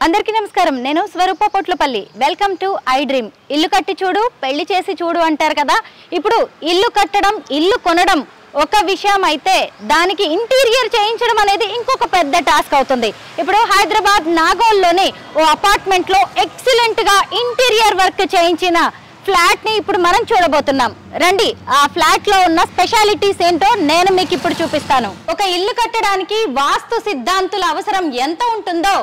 అందరికీ నమస్కారం. నేను Swaroopa Potlapalli. Welcome to I dream. ఇల్లు కట్టి చూడు, పెళ్లి చేసి చూడు అంటారు కదా. ఇప్పుడు ఇల్లు కట్టడం, ఇల్లు కొనడం ఒక విషయం అయితే దానికి ఇంటీరియర్ చేయించడం అనేది ఇంకొక పెద్ద టాస్క్ అవుతుంది. ఇప్పుడు హైదరాబాద్ నాగోల్లోని ఓ అపార్ట్మెంట్లో ఎక్సలెంట్గా ఇంటీరియర్ వర్క్ చేయించిన ఫ్లాట్ ని ఇప్పుడు మనం చూడబోతున్నాం. రండి, ఆ ఫ్లాట్ లో ఉన్న స్పెషాలిటీస్ ఏంటో నేను మీకు ఇప్పుడు చూపిస్తాను. ఒక ఇల్లు కట్టడానికి వాస్తు సిద్ధాంతుల అవసరం ఎంత ఉంటుందో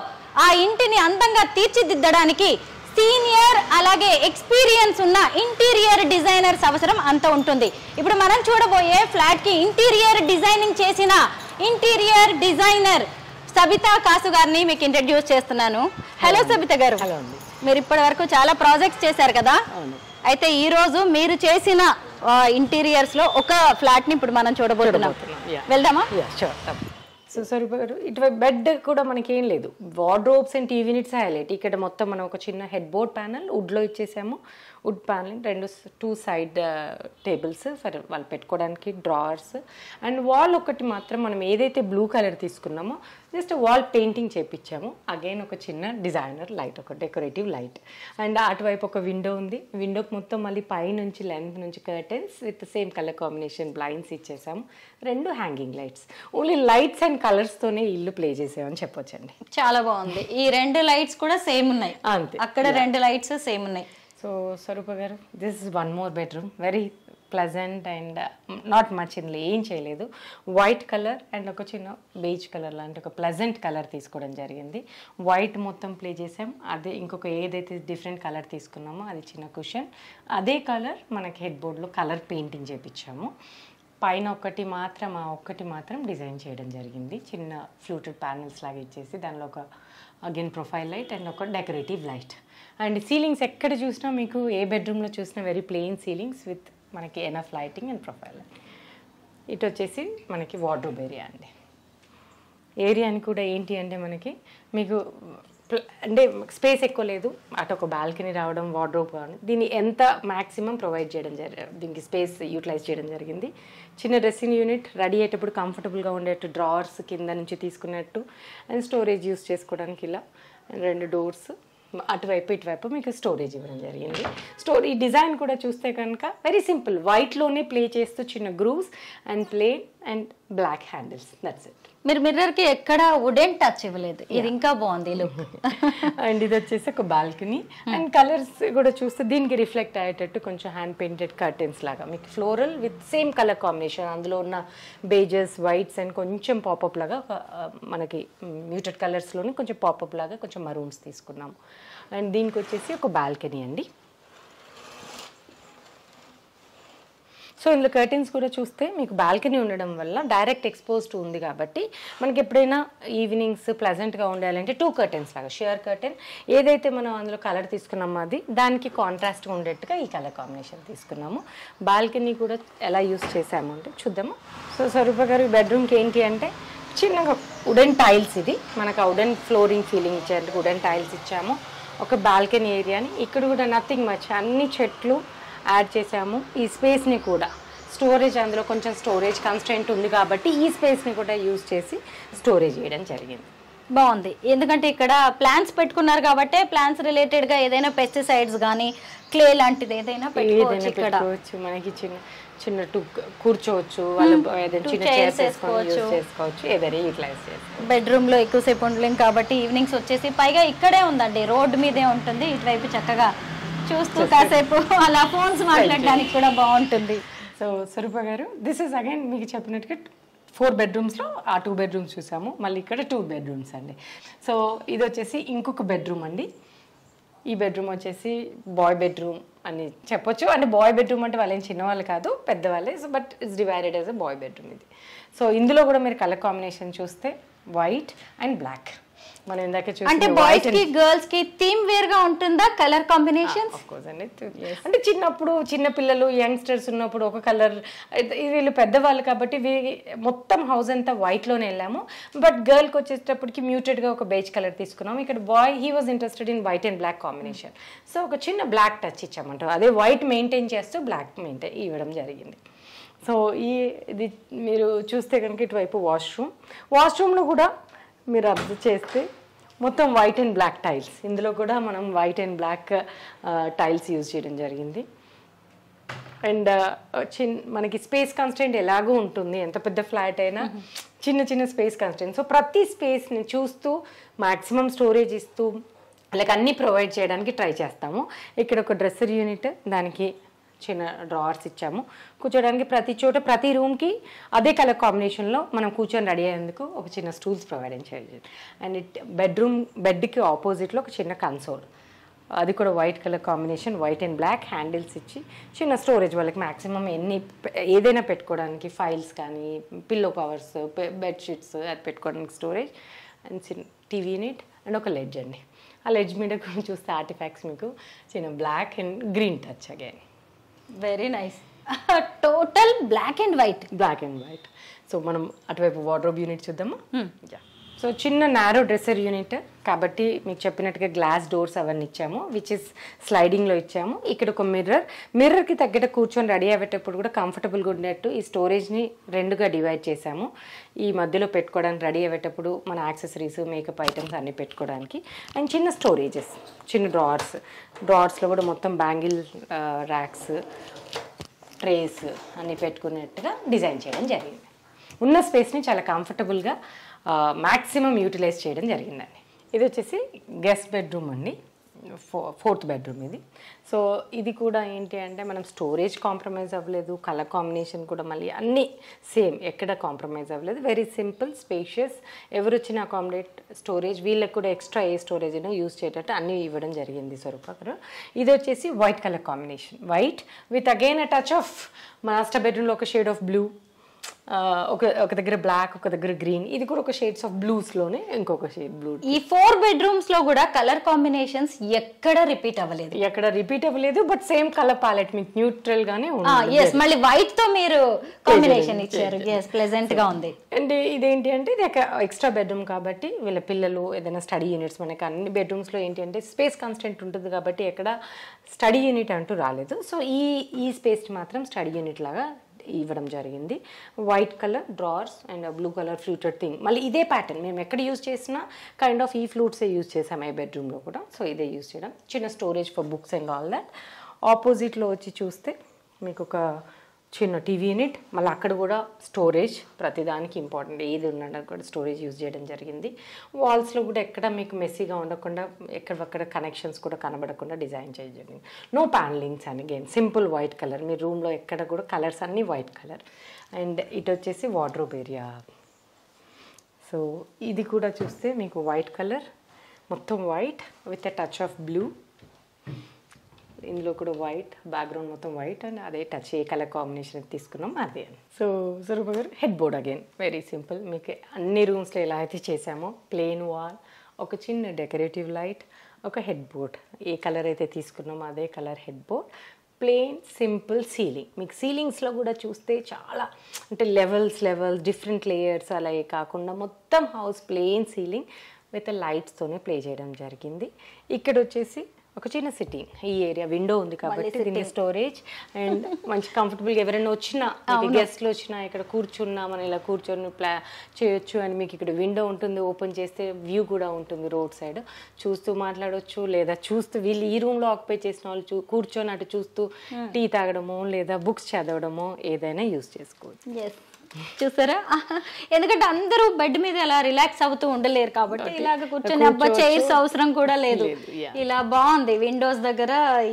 ఆ ఇంటిని అందంగా తీర్చిదిద్దడానికి సీనియర్ అలాగే ఎక్స్పీరియన్స్ ఉన్న ఇంటీరియర్ డిజైనర్స్ అవసరం అంత ఉంటుంది. ఇప్పుడు మనం చూడబోయే ఫ్లాట్ కి ఇంటీరియర్ డిజైనింగ్ చేసిన ఇంటీరియర్ డిజైనర్ సబితా కాసు గారిని మీకు ఇంట్రడ్యూస్ చేస్తున్నాను. హలో సబిత గారు. హలో అండి. మీరు ఇప్పటి వరకు చాలా ప్రాజెక్ట్స్ చేశారు కదా. అయితే ఈ రోజు మీరు చేసిన ఇంటీరియర్స్ లో ఒక ఫ్లాట్ ని ఇప్పుడు మనం చూడబోతున్నాం. వెళ్దామా? సో స్వరూప గారు, ఇటువైపు బెడ్ కూడా మనకి ఏం లేదు, wardrobes and TV units highlight. ఇక్కడ మొత్తం మనం ఒక చిన్న హెడ్ బోర్డ్ ప్యానల్ వుడ్లో ఇచ్చేసాము. Wood panel, two side tables for వాళ్ళు పెట్టుకోవడానికి, డ్రావర్స్, అండ్ వాల్ ఒకటి మాత్రం మనం ఏదైతే బ్లూ కలర్ తీసుకున్నామో జస్ట్ వాల్ పెయింటింగ్ చేపించాము. అగైన్ ఒక చిన్న డిజైనర్ లైట్, ఒక డెకరేటివ్ లైట్. అండ్ అటువైపు ఒక విండో ఉంది. విండోకి మొత్తం మళ్ళీ పై నుంచి లెంత్ నుంచి curtains with same colour combination blinds ఇచ్చేసాము. 2 hanging lights. Only lights and కలర్స్తోనే ఇల్లు ప్లే చేసామని చెప్పొచ్చండి. చాలా బాగుంది. ఈ 2 లైట్స్ కూడా సేమ్ ఉన్నాయి. అంతే, అక్కడ 2 లైట్స్ సేమ్ ఉన్నాయి. సో స్వరూప గారు, this is one more bedroom. Very pleasant and not much ఇందులో ఏం చేయలేదు. వైట్ కలర్ అండ్ ఒక చిన్న బేజ్ కలర్ లాంటి ఒక ప్లెజెంట్ కలర్ తీసుకోవడం జరిగింది. వైట్ మొత్తం ప్లే చేసాం. అదే ఇంకొక ఏదైతే డిఫరెంట్ కలర్ తీసుకున్నామో అది చిన్న కుషన్. అదే కలర్ మనకి హెడ్ బోర్డ్లో కలర్ పెయింటింగ్ చేయించాము. పైన ఒక్కటి మాత్రం డిజైన్ చేయడం జరిగింది. చిన్న ఫ్లూటెడ్ ప్యానల్స్ లాగా ఇచ్చేసి దానిలో ఒక అగైన్ ప్రొఫైల్ లైట్ అండ్ ఒక డెకరేటివ్ లైట్. అండ్ సీలింగ్స్ ఎక్కడ చూసినా మీకు ఏ బెడ్రూమ్లో చూసినా వెరీ ప్లెయిన్ సీలింగ్స్ విత్ మనకి enough lighting and profile light. ఇటు వచ్చేసి మనకి వార్డ్రోబ్ ఏరియా అండి. ఏరియాని కూడా ఏంటి అంటే మనకి మీకు అంటే స్పేస్ ఎక్కువ లేదు. అటు ఒక బాల్కనీ రావడం, వార్డ్రోబ్ కావడం, దీన్ని ఎంత మ్యాక్సిమం ప్రొవైడ్ చేయడం దీనికి స్పేస్ యూటిలైజ్ చేయడం జరిగింది. చిన్న డ్రెస్సింగ్ యూనిట్ రెడీ అయ్యేటప్పుడు కంఫర్టబుల్గా ఉండేట్టు డ్రావర్స్ కింద నుంచి తీసుకున్నట్టు అండ్ స్టోరేజ్ యూస్ చేసుకోవడానికి ఇలా 2 డోర్స్ అటువైపు ఇటువైపు మీకు స్టోరేజ్ ఇవ్వడం జరిగింది. ఈ డిజైన్ కూడా చూస్తే కనుక వెరీ సింపుల్, వైట్లోనే ప్లే చేస్తూ చిన్న grooves and plain and black handles, that's it. మీరు మిర్రర్ కి ఎక్కడ వుడెన్ టచ్ ఇవ్వలేదు. ఇది ఇంకా బాగుంది లుక్. అండ్ ఇది వచ్చేసి ఒక బాల్కనీ. అండ్ కలర్స్ కూడా చూస్తే దీనికి రిఫ్లెక్ట్ అయ్యేటట్టు కొంచెం హ్యాండ్ పెయింటెడ్ కర్టెన్స్ లాగా మీకు floral with same colour combination. అందులో ఉన్న బేజెస్, వైట్స్ అండ్ కొంచెం పాపప్ లాగా మనకి మ్యూటెడ్ కలర్స్లోని కొంచెం పాపప్ లాగా కొంచెం మరూన్స్ తీసుకున్నాము. అండ్ దీనికి వచ్చేసి ఒక బాల్కనీ అండి. సో ఇందులో కర్టెన్స్ కూడా చూస్తే మీకు బాల్కనీ ఉండడం వల్ల డైరెక్ట్ ఎక్స్పోజ్డ్ ఉంది కాబట్టి మనకి ఎప్పుడైనా ఈవినింగ్స్ ప్లెజెంట్గా ఉండాలంటే 2 కర్టెన్స్ లాగా షేర్ కర్టెన్ ఏదైతే మనం అందులో కలర్ తీసుకున్నామో అది దానికి కాంట్రాస్ట్గా ఉండేట్టుగా ఈ కలర్ కాంబినేషన్ తీసుకున్నాము. బాల్కనీ కూడా ఎలా యూస్ చేసాము అంటే చూద్దాము. సో స్వరూప గారు, బెడ్రూమ్కి ఏంటి అంటే చిన్నగా వుడెన్ టైల్స్, ఇది మనకు వుడెన్ ఫ్లోరింగ్ ఫీలింగ్ ఇచ్చారు. వుడెన్ టైల్స్ ఇచ్చాము. ఒక బాల్కనీ ఏరియాని ఇక్కడ కూడా నథింగ్ మచ్, అన్ని చెట్లు యాడ్ చేసాము. ఈ స్పేస్ని కూడా స్టోరేజ్, అందులో కొంచెం స్టోరేజ్ కన్స్ట్రెంట్ ఉంది కాబట్టి ఈ స్పేస్ని కూడా యూజ్ చేసి స్టోరేజ్ చేయడం జరిగింది. బాగుంది. ఎందుకంటే ఇక్కడ ప్లాంట్స్ పెట్టుకున్నారు కాబట్టి ప్లాంట్స్ రిలేటెడ్గా ఏదైనా పెస్టిసైడ్స్ కానీ క్లే లాంటిది ఏదైనా పెట్టుకోవచ్చు. మనకి చిన్న కూర్చోవచ్చు, వాళ్ళు చిన్న చైర్స్ చేసుకోవచ్చు, ఏదైనా యూటిలైజ్ చేసుకోవచ్చు. బెడ్రూమ్లో ఎక్కువసేపు ఉండలేం కాబట్టి ఈవినింగ్స్ వచ్చేసి పైగా ఇక్కడే ఉందండి, రోడ్డు మీదే ఉంటుంది. ఇటువైపు చక్కగా చూస్తూ కాసేపు అలా ఫోన్స్ మాట్లాడడానికి కూడా బాగుంటుంది. సో స్వరూప గారు, దిస్ ఇస్ అగైన్ మీకు చెప్పినట్టుగా 4 బెడ్రూమ్స్లో ఆ 2 బెడ్రూమ్స్ చూసాము. మళ్ళీ ఇక్కడ 2 బెడ్రూమ్స్ అండి. సో ఇది వచ్చేసి ఇంకొక బెడ్రూమ్ అండి. ఈ బెడ్రూమ్ వచ్చేసి బాయ్ బెడ్రూమ్ అని చెప్పొచ్చు. అంటే బాయ్ బెడ్రూమ్ అంటే వాళ్ళేం చిన్నవాళ్ళు కాదు, పెద్దవాళ్ళే. So but it's divided as a boy bedroom ఇది. సో ఇందులో కూడా మీరు కలర్ కాంబినేషన్ చూస్తే వైట్ అండ్ బ్లాక్. మనం ఇందాక చూసి అంటే బాయ్స్ కి గర్ల్స్ కి థీమ్ వేర్ గా ఉంటుందా కలర్ కాంబినేషన్స్? ఆఫ్ కోర్స్ అండి. అంటే చిన్నప్పుడు చిన్న పిల్లలు యంగ్స్టర్స్ ఉన్నప్పుడు ఒక కలర్, వీళ్ళు పెద్దవాళ్ళు కాబట్టి మొత్తం హౌస్ అంతా వైట్ లోనే వెళ్ళాము. బట్ గర్ల్ కి వచ్చేటప్పటికి మ్యూటెడ్ గా ఒక బేజ్ కలర్ తీసుకున్నాము. ఇక్కడ boy he was interested in white and black combination. So ఒక చిన్న బ్లాక్ టచ్ ఇచ్చామంటారు. అదే వైట్ మెయింటైన్ చేస్తూ బ్లాక్ మెయింటైన్ ఇవ్వడం జరిగింది. సో ఇది మీరు చూస్తే కనుక ఇటువైపు వాష్రూమ్లో కూడా మీరు అబ్జర్వ్ చేస్తే మొత్తం వైట్ అండ్ బ్లాక్ టైల్స్. ఇందులో కూడా మనం white and black tiles use చేయడం జరిగింది. అండ్ మనకి స్పేస్ కన్స్టెంట్ ఎలాగూ ఉంటుంది, ఎంత పెద్ద ఫ్లాట్ అయినా చిన్న చిన్న స్పేస్ కన్స్టెంట్. సో ప్రతి స్పేస్ని చూస్తూ మ్యాక్సిమం స్టోరేజ్ ఇస్తూ లైక్ అన్నీ ప్రొవైడ్ చేయడానికి ట్రై చేస్తాము. ఇక్కడ ఒక డ్రెస్సర్ యూనిట్, దానికి చిన్న డ్రావర్స్ ఇచ్చాము. కూర్చోడానికి ప్రతి చోట ప్రతి రూమ్కి అదే కలర్ కాంబినేషన్లో మనం కూర్చొని రెడీ అయ్యేందుకు ఒక చిన్న స్టూల్స్ ప్రొవైడ్ చేయాలి. అండ్ బెడ్కి ఆపోజిట్లో ఒక చిన్న కన్సోల్, అది కూడా white colour combination, white and black handles ఇచ్చి చిన్న స్టోరేజ్ వాళ్ళకి మ్యాక్సిమం ఏదైనా పెట్టుకోవడానికి, ఫైల్స్ కానీ పిల్లో కవర్స్, బెడ్షీట్స్ అది పెట్టుకోవడానికి స్టోరేజ్. అండ్ చిన్న టీవీ యూనిట్ అండ్ ఒక లెడ్జ్ అండి. ఆ లెడ్జ్ మీద చూస్తే ఆర్టిఫాక్ట్స్ మీకు చిన్న black and green touch again. Very nice. Total black and white. So మనం అటువైపు వార్డ్రోబ్ యూనిట్ చూద్దామా? సో చిన్న నారో డ్రెస్సర్ యూనిట్ కాబట్టి మీకు చెప్పినట్టుగా గ్లాస్ డోర్స్ అవన్నీ ఇచ్చాము, విచ్ ఇస్ స్లైడింగ్లో ఇచ్చాము. ఇక్కడ ఒక మిర్రర్కి తగ్గట్టు కూర్చొని రెడీ అయ్యేటప్పుడు కూడా కంఫర్టబుల్గా ఉండేట్టు ఈ స్టోరేజ్ని రెండుగా డివైడ్ చేసాము. ఈ మధ్యలో పెట్టుకోవడానికి రెడీ అయ్యేటప్పుడు మన యాక్సెసరీస్, మేకప్ ఐటమ్స్ అన్నీ పెట్టుకోవడానికి. అండ్ చిన్న స్టోరేజెస్, చిన్న డ్రావర్స్లో కూడా మొత్తం బ్యాంగిల్ ర్యాక్స్, ట్రేస్ అన్నీ పెట్టుకునేట్టుగా డిజైన్ చేయడం జరిగింది. ఉన్న స్పేస్ని చాలా కంఫర్టబుల్గా మ్యాక్సిమం యూటిలైజ్ చేయడం జరిగిందండి. ఇది వచ్చేసి గెస్ట్ బెడ్రూమ్ అండి, 4th బెడ్రూమ్ ఇది. సో ఇది కూడా ఏంటి అంటే మనం స్టోరేజ్ కాంప్రమైజ్ అవ్వలేదు, కలర్ కాంబినేషన్ కూడా మళ్ళీ అన్నీ సేమ్, ఎక్కడ కాంప్రమైజ్ అవ్వలేదు. వెరీ సింపుల్, స్పేషియస్, ఎవరు వచ్చిన అకామిడేట్ స్టోరేజ్, వీళ్ళకి కూడా ఎక్స్ట్రా ఏ స్టోరేజ్ అయినా యూజ్ చేసేటట్టు అన్నీ ఇవ్వడం జరిగింది స్వరూప గారు. ఇది వచ్చేసి white colour combination, white with again a touch of master బెడ్రూమ్లో ఒక షేడ్ ఆఫ్ బ్లూ, ఒక దగ్గర బ్లాక్, ఒక దగ్గర గ్రీన్. ఇది కూడా ఒక షేడ్స్ ఆఫ్ బ్లూస్లోనే ఇంకొక షేడ్ బ్లూ. ఈ 4 బెడ్రూమ్స్ లో కూడా కలర్ కాంబినేషన్స్ ఎక్కడ రిపీట్ అవ్వలేదు, బట్ సేమ్ కలర్ ప్యాలెట్ మీకు న్యూట్రల్ గానే ఉంది. మళ్ళీ వైట్ తో మీరు కాంబినేషన్ ఇచ్చారు, ప్లెజెంట్ గా ఉంది. అండ్ ఇదేంటి అంటే ఇది ఎక్స్ట్రా బెడ్రూమ్ కాబట్టి వీళ్ళ పిల్లలు ఏదైనా స్టడీ యూనిట్స్, మనకి అన్ని బెడ్రూమ్స్ లో ఏంటి అంటే స్పేస్ కాన్స్టెంట్ ఉంటుంది కాబట్టి ఎక్కడ స్టడీ యూనిట్ అంటూ రాలేదు. సో ఈ స్పేస్ మాత్రం స్టడీ యూనిట్ లాగా ఇవ్వడం జరిగింది. White colour drawers and blue colour fluted thing. మళ్ళీ ఇదే ప్యాటర్న్ మేము ఎక్కడ యూజ్ చేసినా కైండ్ ఆఫ్ ఈ ఫ్లూట్సే యూజ్ చేసాము ఈ బెడ్రూమ్లో కూడా. సో ఇదే యూజ్ చేయడం. చిన్న storage for books and all that. ఆపోజిట్లో వచ్చి చూస్తే మీకు ఒక చిన్న టీవీ యూనిట్, మళ్ళీ అక్కడ కూడా స్టోరేజ్ ప్రతిదానికి ఇంపార్టెంట్, ఏది ఉన్నట్టు కూడా స్టోరేజ్ యూజ్ చేయడం జరిగింది. వాల్స్లో కూడా ఎక్కడ మీకు మెస్సీగా ఉండకుండా ఎక్కడక్కడ కనెక్షన్స్ కూడా కనబడకుండా డిజైన్ చేయడం జరిగింది. నో ప్యానలింగ్స్ అని, అగైన్ సింపుల్ వైట్ కలర్. మీ రూమ్లో ఎక్కడ కూడా కలర్స్ అన్నీ వైట్ కలర్. అండ్ ఇటు వచ్చేసి వార్డ్రోబ్ ఏరియా. సో ఇది కూడా చూస్తే మీకు వైట్ కలర్, మొత్తం white with a touch of blue. ఇందులో కూడా వైట్, బ్యాక్గ్రౌండ్ మొత్తం వైట్ అండ్ అదే టచ్, ఏ కలర్ కాంబినేషన్ తీసుకున్నాం అదే. సో స్వరూప గారు head board again very simple. మీకు అన్ని రూమ్స్లో ఎలా అయితే చేసామో ప్లెయిన్ వాల్, ఒక చిన్న డెకరేటివ్ లైట్, ఒక హెడ్ బోర్డ్, ఏ కలర్ అయితే తీసుకున్నామో అదే colour head board. Plain simple ceiling. మీకు సీలింగ్స్లో కూడా చూస్తే చాలా అంటే లెవెల్స్ డిఫరెంట్ లేయర్స్ అలా కాకుండా మొత్తం హౌస్ ప్లెయిన్ సీలింగ్ విత్ లైట్స్తోనే ప్లే చేయడం జరిగింది. ఇక్కడ వచ్చేసి ఒక చిన్న సిట్టింగ్, ఈ ఏరియా విండో ఉంది కాబట్టి దీని స్టోరేజ్ అండ్ మంచి కంఫర్టబుల్గా ఎవరైనా వచ్చినా, గెస్ట్లు వచ్చినా ఇక్కడ కూర్చున్నా మనం ఇలా కూర్చొని చేయొచ్చు. అని మీకు ఇక్కడ విండో ఉంటుంది, ఓపెన్ చేస్తే వ్యూ కూడా ఉంటుంది, రోడ్ సైడ్ చూస్తూ మాట్లాడవచ్చు. లేదా చూస్తూ వీళ్ళు ఈ రూమ్లో ఆక్యుపై చేసిన వాళ్ళు కూర్చొని అటు చూస్తూ టీ తాగడమో లేదా బుక్స్ చదవడమో ఏదైనా యూజ్ చేసుకోవచ్చు. చూసారా, ఎందుకంటే అందరూ బెడ్ మీద ఇలా రిలాక్స్ అవుతూ ఉండలేరు కాబట్టి ఇలాగ కూర్చొని అబ్బా చైర్స్ అవసరం కూడా లేదు. ఇలా బాగుంది, విండోస్ దగ్గర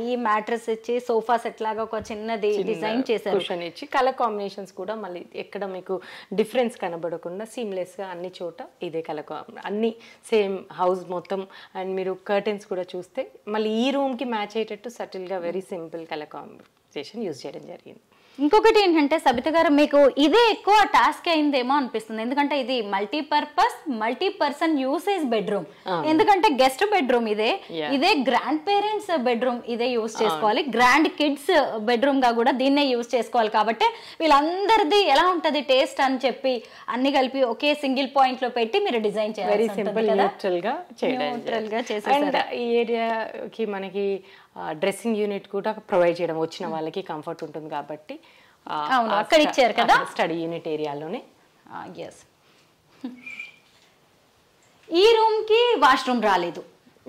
ఈ మ్యాట్రెస్ ఇచ్చి సోఫా సెట్ లాగా ఒక చిన్నది డిజైన్ చేశారు, కుషన్ ఇచ్చి. కలర్ కాంబినేషన్స్ కూడా మళ్ళీ ఎక్కడ మీకు డిఫరెన్స్ కనబడకుండా సీమ్లెస్ గా అన్ని చోట ఇదే కలర్, అన్ని సేమ్ హౌస్ మొత్తం. అండ్ మీరు కర్టెన్స్ కూడా చూస్తే మళ్ళీ ఈ రూమ్ కి మ్యాచ్ అయ్యేటట్టు సటిల్ గా very simple colour combination use చేయడం జరిగింది. ఇంకొకటి ఏంటంటే సబిత గారు మీకు ఇదే ఎక్కువ టాస్క్ అయిందేమో అనిపిస్తుంది, ఎందుకంటే ఇది మల్టీ పర్సన్ యూసేజ్ బెడ్రూమ్. ఎందుకంటే గెస్ట్ బెడ్రూమ్ ఇదే గ్రాండ్ పేరెంట్స్ బెడ్రూమ్ ఇదే యూజ్ చేసుకోవాలి, గ్రాండ్ కిడ్స్ బెడ్రూమ్ గా కూడా దీన్నే యూజ్ చేసుకోవాలి. కాబట్టి వీళ్ళందరిది ఎలా ఉంటది టేస్ట్ అని చెప్పి అన్ని కలిపి ఒకే సింగిల్ పాయింట్ లో పెట్టి మీరు డిజైన్ చేయాలి. వెరీ సింపుల్ న్యూట్రల్ గా చేసేసారు. ఈ ఏరియాకి మనకి డ్రెస్సింగ్ యూనిట్ కూడా ప్రొవైడ్ చేయడం, వచ్చిన వాళ్ళకి కంఫర్ట్ ఉంటుంది కాబట్టి అక్కడ ఇచ్చారు కదా స్టడీ యూనిట్ ఏరియాలోనే. ఈ రూమ్ కి వాష్రూమ్ రాలేదు.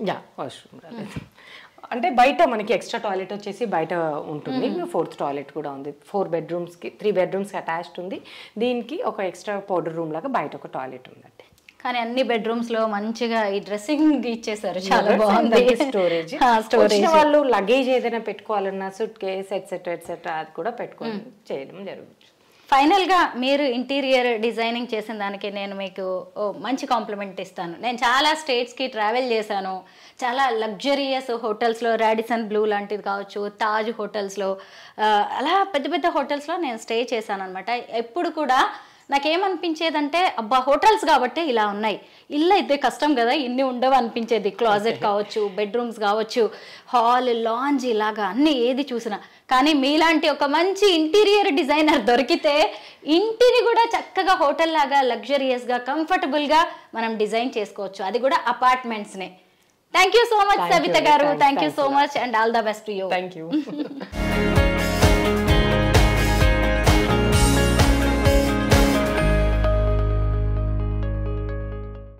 యా, వాష్రూమ్ రాలేదు. అంటే బయట మనకి ఎక్స్ట్రా టాయిలెట్ వచ్చేసి బయట ఉంటుంది, 4th టాయిలెట్ కూడా ఉంది. 4 బెడ్రూమ్స్కి 3 బెడ్రూమ్స్కి అటాచ్డ్ ఉంది. దీనికి ఒక ఎక్స్ట్రా పౌడర్ రూమ్ లాగా బయట ఒక టాయిలెట్ ఉందండి. కానీ అన్ని బెడ్రూమ్స్ లో మంచిగా ఈ డ్రెస్సింగ్ ఇచ్చేసారు, చాలా బాగుంది. స్టోరేజ్ వాళ్ళు లగేజ్ ఏదైనా పెట్టుకోవాలన్నా సూట్ కేస్ ఎట్సెట్రా అది కూడా పెట్టుకొని చేయడం జరుగుతుంది. ఫైనల్ గా మీరు ఇంటీరియర్ డిజైనింగ్ చేసిన దానికి నేను మీకు మంచి కాంప్లిమెంట్ ఇస్తాను. నేను చాలా స్టేట్స్ కి ట్రావెల్ చేశాను, చాలా లగ్జరియస్ హోటల్స్లో, రాడిసన్ బ్లూ లాంటిది కావచ్చు, తాజ్ హోటల్స్లో, అలా పెద్ద పెద్ద హోటల్స్లో నేను స్టే చేశాను అనమాట. ఎప్పుడు కూడా నాకేమనిపించేదంటే అబ్బా హోటల్స్ కాబట్టి ఇలా ఉన్నాయి, ఇల్లు అయితే కష్టం కదా, ఇన్ని ఉండవు అనిపించేది. క్లాజెట్ కావచ్చు, బెడ్రూమ్స్ కావచ్చు, హాల్, లాంజ్, ఇలాగా అన్ని ఏది చూసినా. కానీ మీలాంటి ఒక మంచి ఇంటీరియర్ డిజైనర్ దొరికితే ఇంటిని కూడా చక్కగా హోటల్ లాగా లగ్జరియస్గా కంఫర్టబుల్గా మనం డిజైన్ చేసుకోవచ్చు, అది కూడా అపార్ట్మెంట్స్నే. Thank you so much Savitha గారు, thank you so much and all the best to you. Thank you.